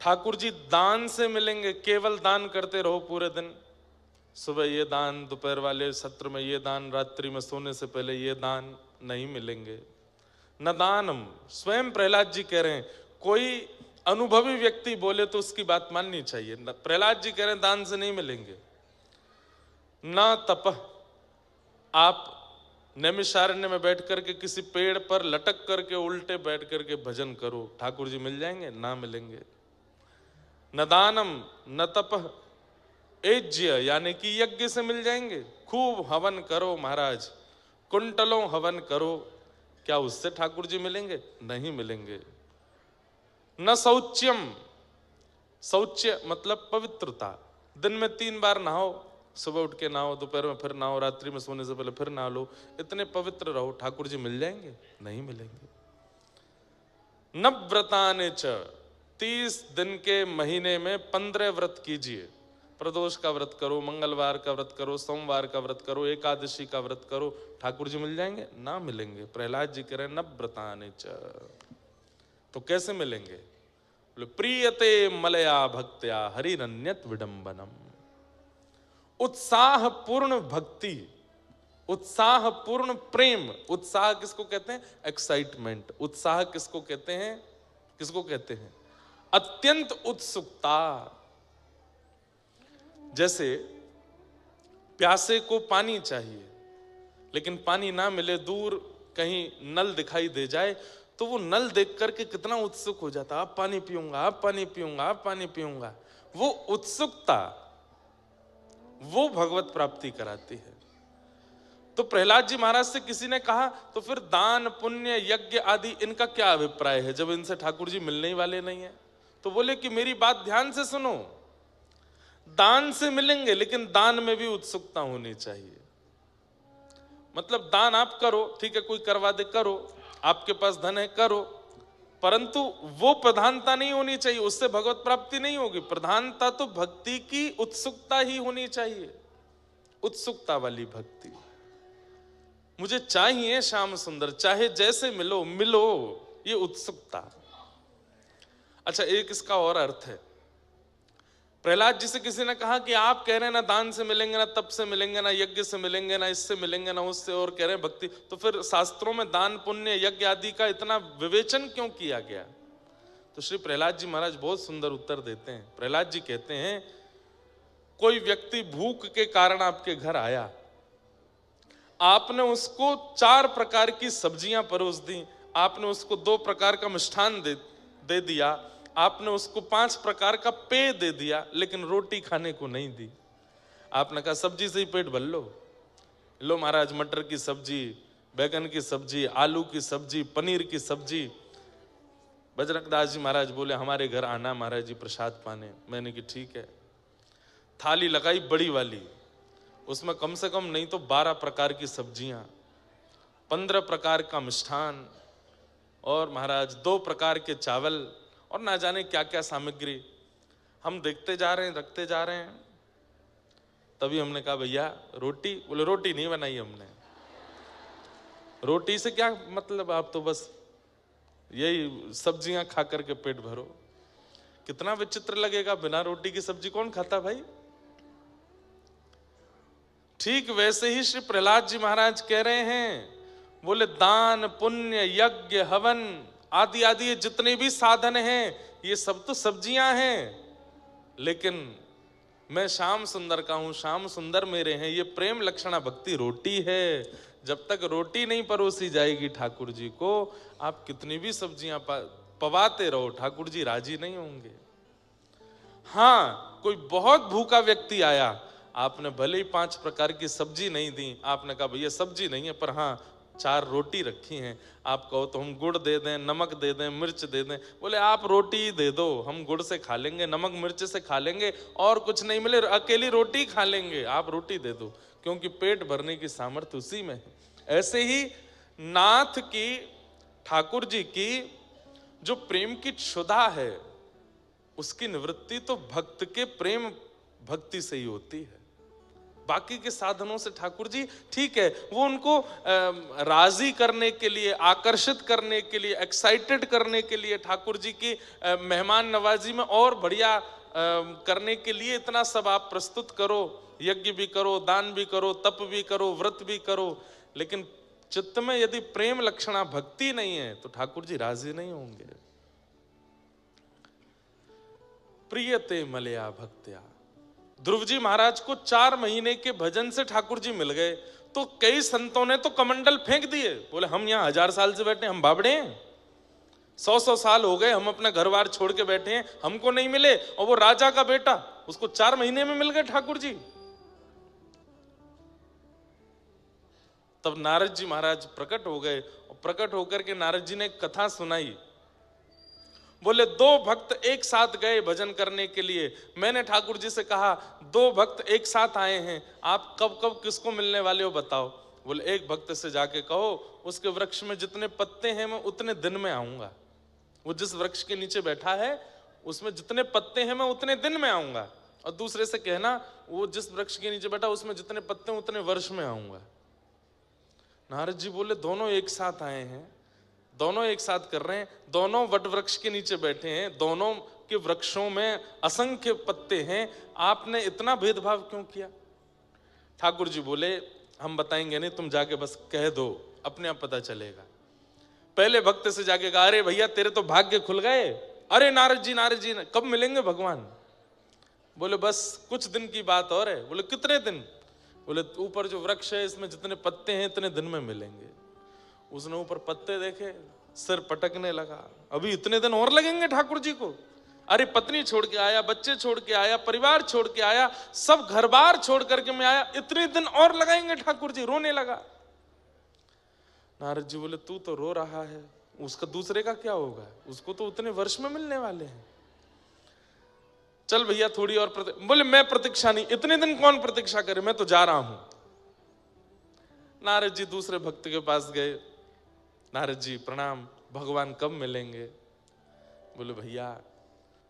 ठाकुर जी दान से मिलेंगे, केवल दान करते रहो पूरे दिन, सुबह ये दान, दोपहर वाले सत्र में ये दान, रात्रि में सोने से पहले ये दान, नहीं मिलेंगे। न दानम, स्वयं प्रहलाद जी कह रहे हैं, कोई अनुभवी व्यक्ति बोले तो उसकी बात माननी चाहिए। प्रहलाद जी कह रहे हैं दान से नहीं मिलेंगे। न तपह, आप नैमिषारण्य में बैठ करके किसी पेड़ पर लटक करके उल्टे बैठ करके भजन करो, ठाकुर जी मिल जाएंगे? ना मिलेंगे। न दानम न तपह एज्य, यानी कि यज्ञ से मिल जाएंगे। खूब हवन करो महाराज, कुंटलों हवन करो, क्या उससे ठाकुर जी मिलेंगे? नहीं मिलेंगे। न शौच्यम, शौच्य मतलब पवित्रता, दिन में 3 बार नहाओ, सुबह उठ के नहाओ, दोपहर में फिर नहाओ, रात्रि में सोने से पहले फिर नहा लो, इतने पवित्र रहो, ठाकुर जी मिल जाएंगे? नहीं मिलेंगे। न व्रताने च, 30 दिन के महीने में 15 व्रत कीजिए, प्रदोष का व्रत करो, मंगलवार का व्रत करो, सोमवार का व्रत करो, एकादशी का व्रत करो, ठाकुर जी मिल जाएंगे? ना मिलेंगे। प्रहलाद जी कह रहे हैं न व्रताने च, तो कैसे मिलेंगे? बोले प्रीयते मलया भक्त्या हरिरन्यत विडंबनम, उत्साह पूर्ण भक्ति, उत्साह पूर्ण प्रेम। उत्साह किसको कहते हैं? एक्साइटमेंट। उत्साह किसको कहते हैं? किसको कहते हैं? अत्यंत उत्सुकता। जैसे प्यासे को पानी चाहिए, लेकिन पानी ना मिले, दूर कहीं नल दिखाई दे जाए तो वो नल देख करके कितना उत्सुक हो जाता, आप पानी पीऊंगा, आप पानी पीऊंगा, आप पानी पीऊंगा। वो उत्सुकता वो भगवत प्राप्ति कराती है। तो प्रहलाद जी महाराज से किसी ने कहा तो फिर दान पुण्य यज्ञ आदि इनका क्या अभिप्राय है जब इनसे ठाकुर जी मिलने ही वाले नहीं है? तो बोले कि मेरी बात ध्यान से सुनो, दान से मिलेंगे लेकिन दान में भी उत्सुकता होनी चाहिए। मतलब दान आप करो, ठीक है, कोई करवा दे करो, आपके पास धन है करो, परंतु वो प्रधानता नहीं होनी चाहिए, उससे भगवत प्राप्ति नहीं होगी। प्रधानता तो भक्ति की उत्सुकता ही होनी चाहिए, उत्सुकता वाली भक्ति। मुझे चाहिए श्याम सुंदर, चाहे जैसे मिलो मिलो, ये उत्सुकता। अच्छा, एक इसका और अर्थ है। प्रहलाद जी से किसी ने कहा कि आप कह रहे हैं ना दान से मिलेंगे, ना तप से मिलेंगे, ना यज्ञ से मिलेंगे, ना इससे मिलेंगे, ना उससे, और कह रहे हैं भक्ति, तो फिर शास्त्रों में दान पुण्य यज्ञ आदि का इतना विवेचन क्यों किया गया? तो श्री प्रहलाद जी महाराज बहुत सुंदर उत्तर देते हैं। प्रहलाद जी कहते हैं, कोई व्यक्ति भूख के कारण आपके घर आया, आपने उसको 4 प्रकार की सब्जियां परोस दी, आपने उसको 2 प्रकार का मिष्ठान दे दिया, आपने उसको 5 प्रकार का पेय दे दिया, लेकिन रोटी खाने को नहीं दी। आपने कहा सब्जी से ही पेट भर लो। लो महाराज, मटर की सब्जी, बैगन की सब्जी, आलू की सब्जी, पनीर की सब्जी। बजरंगदास जी महाराज बोले हमारे घर आना महाराज जी प्रसाद पाने। मैंने कि ठीक है। थाली लगाई बड़ी वाली, उसमें कम से कम नहीं तो 12 प्रकार की सब्जियां, 15 प्रकार का मिष्ठान, और महाराज 2 प्रकार के चावल, और ना जाने क्या क्या सामग्री। हम देखते जा रहे हैं, रखते जा रहे हैं। तभी हमने कहा भैया रोटी? बोले रोटी नहीं बनाई हमने। रोटी से क्या मतलब, आप तो बस यही सब्जियां खा करके पेट भरो। कितना विचित्र लगेगा, बिना रोटी की सब्जी कौन खाता भाई? ठीक वैसे ही श्री प्रहलाद जी महाराज कह रहे हैं, बोले दान पुण्य यज्ञ हवन आदि आदि ये जितने भी साधन हैं, ये सब तो सब्जियां हैं, लेकिन मैं श्याम सुंदर का हूं, श्याम सुंदर मेरे हैं, ये प्रेम लक्षणा भक्ति रोटी है। जब तक रोटी नहीं परोसी जाएगी ठाकुर जी को, आप कितनी भी सब्जियां पवाते रहो, ठाकुर जी राजी नहीं होंगे। हाँ, कोई बहुत भूखा व्यक्ति आया, आपने भले ही 5 प्रकार की सब्जी नहीं दी, आपने कहा भैया सब्जी नहीं है पर हाँ 4 रोटी रखी हैं, आप कहो तो हम गुड़ दे दें, नमक दे दें, मिर्च दे दें। बोले आप रोटी ही दे दो, हम गुड़ से खा लेंगे, नमक मिर्च से खा लेंगे, और कुछ नहीं मिले अकेली रोटी खा लेंगे, आप रोटी दे दो, क्योंकि पेट भरने की सामर्थ्य उसी में है। ऐसे ही नाथ की, ठाकुर जी की जो प्रेम की क्षुधा है, उसकी निवृत्ति तो भक्त के प्रेम भक्ति से ही होती है। बाकी के साधनों से ठाकुर जी ठीक है, वो उनको राजी करने के लिए, आकर्षित करने के लिए, एक्साइटेड करने के लिए, ठाकुर जी की मेहमान नवाजी में और बढ़िया करने के लिए इतना सब आप प्रस्तुत करो, यज्ञ भी करो, दान भी करो, तप भी करो, व्रत भी करो, लेकिन चित्त में यदि प्रेम लक्षणा भक्ति नहीं है तो ठाकुर जी राजी नहीं होंगे। प्रियते मलया भक्त्या, ध्रुव जी महाराज को 4 महीने के भजन से ठाकुर जी मिल गए, तो कई संतों ने तो कमंडल फेंक दिए, बोले हम यहां 1000 साल से बैठे, हम बाबड़े हैं, 100 साल हो गए हम अपना घर बार छोड़ के बैठे हैं, हमको नहीं मिले, और वो राजा का बेटा उसको 4 महीने में मिल गए ठाकुर जी। तब नारद जी महाराज प्रकट हो गए, और प्रकट होकर के नारद जी ने एक कथा सुनाई। बोले 2 भक्त एक साथ गए भजन करने के लिए, मैंने ठाकुर जी से कहा 2 भक्त एक साथ आए हैं, आप कब कब किसको मिलने वाले हो बताओ। बोले एक भक्त से जाके कहो उसके वृक्ष में जितने पत्ते हैं मैं उतने दिन में आऊंगा, वो जिस वृक्ष के नीचे बैठा है उसमें जितने पत्ते हैं मैं उतने दिन में आऊंगा, और दूसरे से कहना वो जिस वृक्ष के नीचे बैठा उसमें जितने पत्ते हैं उतने वर्ष में आऊंगा। नारद जी बोले दोनों एक साथ आए हैं, दोनों एक साथ कर रहे हैं, दोनों वट वृक्ष के नीचे बैठे हैं, दोनों के वृक्षों में असंख्य पत्ते हैं, आपने इतना भेदभाव क्यों किया। ठाकुर जी बोले हम बताएंगे नहीं, तुम जाके बस कह दो, अपने आप पता चलेगा। पहले भक्त से जाके कहा अरे भैया तेरे तो भाग्य खुल गए, अरे नारद जी कब मिलेंगे भगवान। बोले बस कुछ दिन की बात और है। बोले कितने दिन। बोले ऊपर जो वृक्ष है इसमें जितने पत्ते हैं इतने दिन में मिलेंगे। उसने ऊपर पत्ते देखे, सिर पटकने लगा, अभी इतने दिन और लगेंगे ठाकुर जी को। अरे पत्नी छोड़ के आया, बच्चे छोड़ के आया, परिवार छोड़ के आया, सब घर बार छोड़ करके मैं आया, इतने दिन और लगाएंगे ठाकुर जी। रोने लगा। नारद जी बोले तू तो रो रहा है, उसका दूसरे का क्या होगा, उसको तो उतने वर्ष में मिलने वाले हैं। चल भैया थोड़ी और बोले मैं प्रतीक्षा नहीं, इतने दिन कौन प्रतीक्षा करे, मैं तो जा रहा हूं। नारद जी दूसरे भक्त के पास गए, नारद जी प्रणाम, भगवान कब मिलेंगे। बोले भैया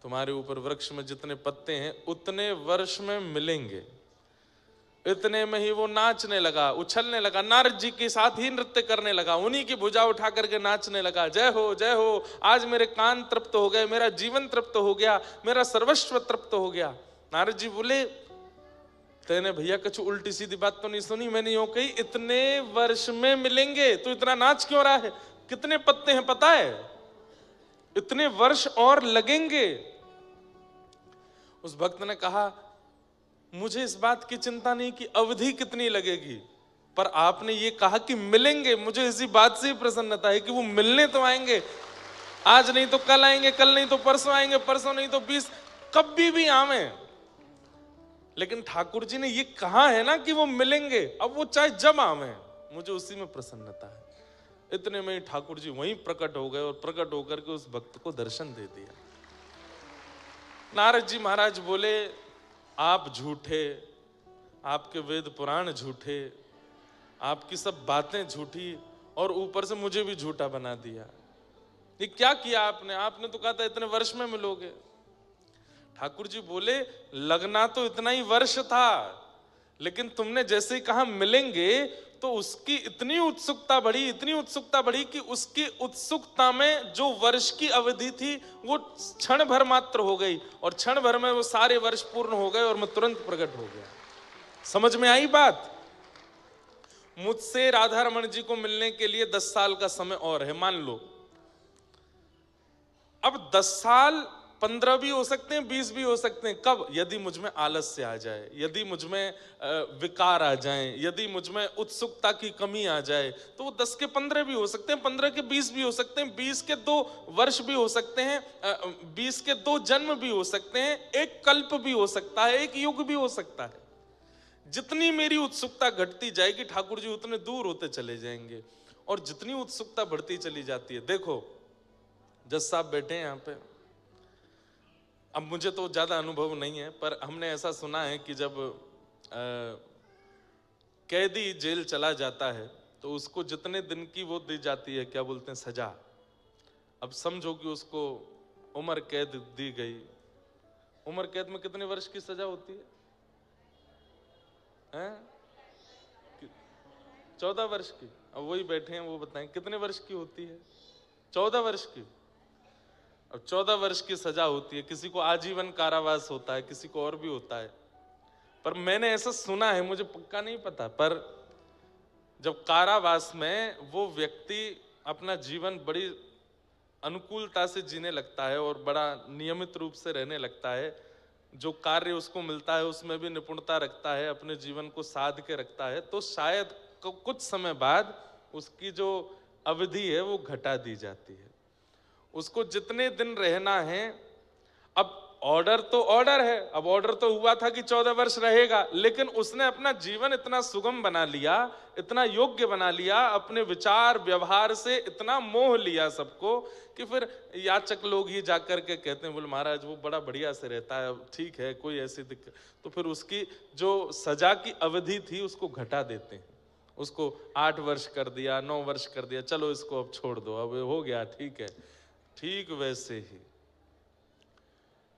तुम्हारे ऊपर वृक्ष में जितने पत्ते हैं उतने वर्ष में मिलेंगे। इतने में ही वो नाचने लगा, उछलने लगा, नारद जी के साथ ही नृत्य करने लगा, उन्हीं की भुजा उठा करके नाचने लगा, जय हो आज मेरे कान तृप्त हो गए, मेरा जीवन तृप्त हो गया, मेरा सर्वस्व तृप्त हो गया। नारद जी बोले तेने भैया कुछ उल्टी सीधी बात तो नहीं सुनी, मैंने यूं कही इतने वर्ष में मिलेंगे, तो इतना नाच क्यों रहा है, कितने पत्ते हैं पता है, इतने वर्ष और लगेंगे। उस भक्त ने कहा मुझे इस बात की चिंता नहीं कि अवधि कितनी लगेगी, पर आपने ये कहा कि मिलेंगे, मुझे इसी बात से ही प्रसन्नता है कि वो मिलने तो आएंगे, आज नहीं तो कल आएंगे, कल नहीं तो परसों आएंगे, परसों नहीं तो 20, कभी भी आवे, लेकिन ठाकुर जी ने ये कहा है ना कि वो मिलेंगे, अब वो चाहे जब आवे, मुझे उसी में प्रसन्नता है। इतने में ही ठाकुर जी वहीं प्रकट हो गए और प्रकट होकर के उस भक्त को दर्शन दे दिया। नारद जी महाराज बोले आप झूठे, आपके वेद पुराण झूठे, आपकी सब बातें झूठी, और ऊपर से मुझे भी झूठा बना दिया। ये क्या किया आपने, आपने तो कहा था इतने वर्ष में मिलोगे। ठाकुर जी बोले लगना तो इतना ही वर्ष था, लेकिन तुमने जैसे ही कहा मिलेंगे तो उसकी इतनी उत्सुकता बढ़ी, इतनी उत्सुकता बढ़ी कि उसकी उत्सुकता में जो वर्ष की अवधि थी वो क्षण भर मात्र हो गई, और क्षण भर में वो सारे वर्ष पूर्ण हो गए और मैं तुरंत प्रकट हो गया। समझ में आई बात। मुझसे राधा रमण जी को मिलने के लिए 10 साल का समय और है, मान लो। अब 10 साल 15 भी हो सकते हैं, 20 भी हो सकते हैं। कब? यदि मुझ में आलस्य आ जाए, यदि मुझ में विकार आ जाए, यदि मुझ में उत्सुकता की कमी आ जाए, तो वो 10 के 15 भी हो सकते हैं, 15 के 20 भी हो सकते हैं, 20 के 2 वर्ष भी हो सकते हैं, 20 के 2 जन्म भी हो सकते हैं, एक कल्प भी हो सकता है, एक युग भी हो सकता है। जितनी मेरी उत्सुकता घटती जाएगी ठाकुर जी उतने दूर होते चले जाएंगे, और जितनी उत्सुकता बढ़ती चली जाती है। देखो जज साहब बैठे हैं यहाँ पे, अब मुझे तो ज्यादा अनुभव नहीं है, पर हमने ऐसा सुना है कि जब कैदी जेल चला जाता है तो उसको जितने दिन की वो दी जाती है, क्या बोलते हैं, सजा। अब समझो कि उसको उम्र कैद दी गई। उम्र कैद में कितने वर्ष की सजा होती है? हैं? 14 वर्ष की। अब वही बैठे हैं, वो बताएं कितने वर्ष की होती है? 14 वर्ष की। अब 14 वर्ष की सजा होती है, किसी को आजीवन कारावास होता है, किसी को और भी होता है। पर मैंने ऐसा सुना है, मुझे पक्का नहीं पता, पर जब कारावास में वो व्यक्ति अपना जीवन बड़ी अनुकूलता से जीने लगता है और बड़ा नियमित रूप से रहने लगता है, जो कार्य उसको मिलता है उसमें भी निपुणता रखता है, अपने जीवन को साध के रखता है, तो शायद कुछ समय बाद उसकी जो अवधि है वो घटा दी जाती है। उसको जितने दिन रहना है, अब ऑर्डर तो ऑर्डर है, अब ऑर्डर तो हुआ था कि 14 वर्ष रहेगा, लेकिन उसने अपना जीवन इतना सुगम बना लिया, इतना योग्य बना लिया, अपने विचार व्यवहार से इतना मोह लिया सबको, कि फिर याचक लोग ही जाकर के कहते हैं, बोले महाराज वो बड़ा बढ़िया से रहता है, ठीक है, कोई ऐसी दिक्कत, तो फिर उसकी जो सजा की अवधि थी उसको घटा देते हैं, उसको 8 वर्ष कर दिया, 9 वर्ष कर दिया, चलो इसको अब छोड़ दो, अब हो गया, ठीक है। ठीक वैसे ही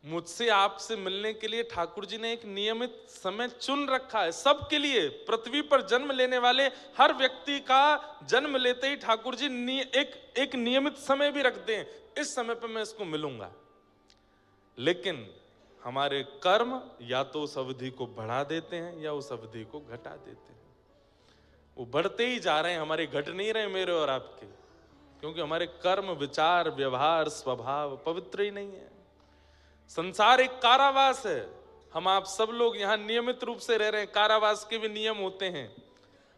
मुझसे आपसे मिलने के लिए ठाकुर जी ने एक नियमित समय चुन रखा है सबके लिए। पृथ्वी पर जन्म लेने वाले हर व्यक्ति का जन्म लेते ही ठाकुर जी एक नियमित समय भी रखते हैं, इस समय पर मैं इसको मिलूंगा। लेकिन हमारे कर्म या तो उस अवधि को बढ़ा देते हैं या उस अवधि को घटा देते हैं। वो बढ़ते ही जा रहे हैं, हमारे घट नहीं रहे मेरे और आपके, क्योंकि हमारे कर्म, विचार, व्यवहार, स्वभाव पवित्र ही नहीं है। संसार एक कारावास है, हम आप सब लोग यहाँ नियमित रूप से रह रहे हैं, कारावास के भी नियम होते हैं,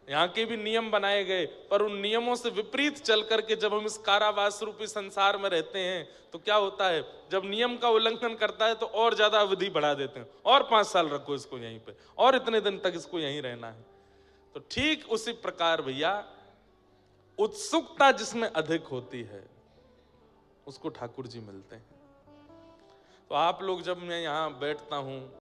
यहाँ के भी नियम बनाए गए, पर उन नियमों से विपरीत चल करके जब हम इस कारावास रूपी संसार में रहते हैं तो क्या होता है, जब नियम का उल्लंघन करता है तो और ज्यादा अवधि बढ़ा देते हैं, और 5 साल रखो इसको यहीं पे, और इतने दिन तक इसको यहीं रहना है। तो ठीक उसी प्रकार भैया, उत्सुकता जिसमें अधिक होती है उसको ठाकुर जी मिलते हैं। तो आप लोग, जब मैं यहाँ बैठता हूँ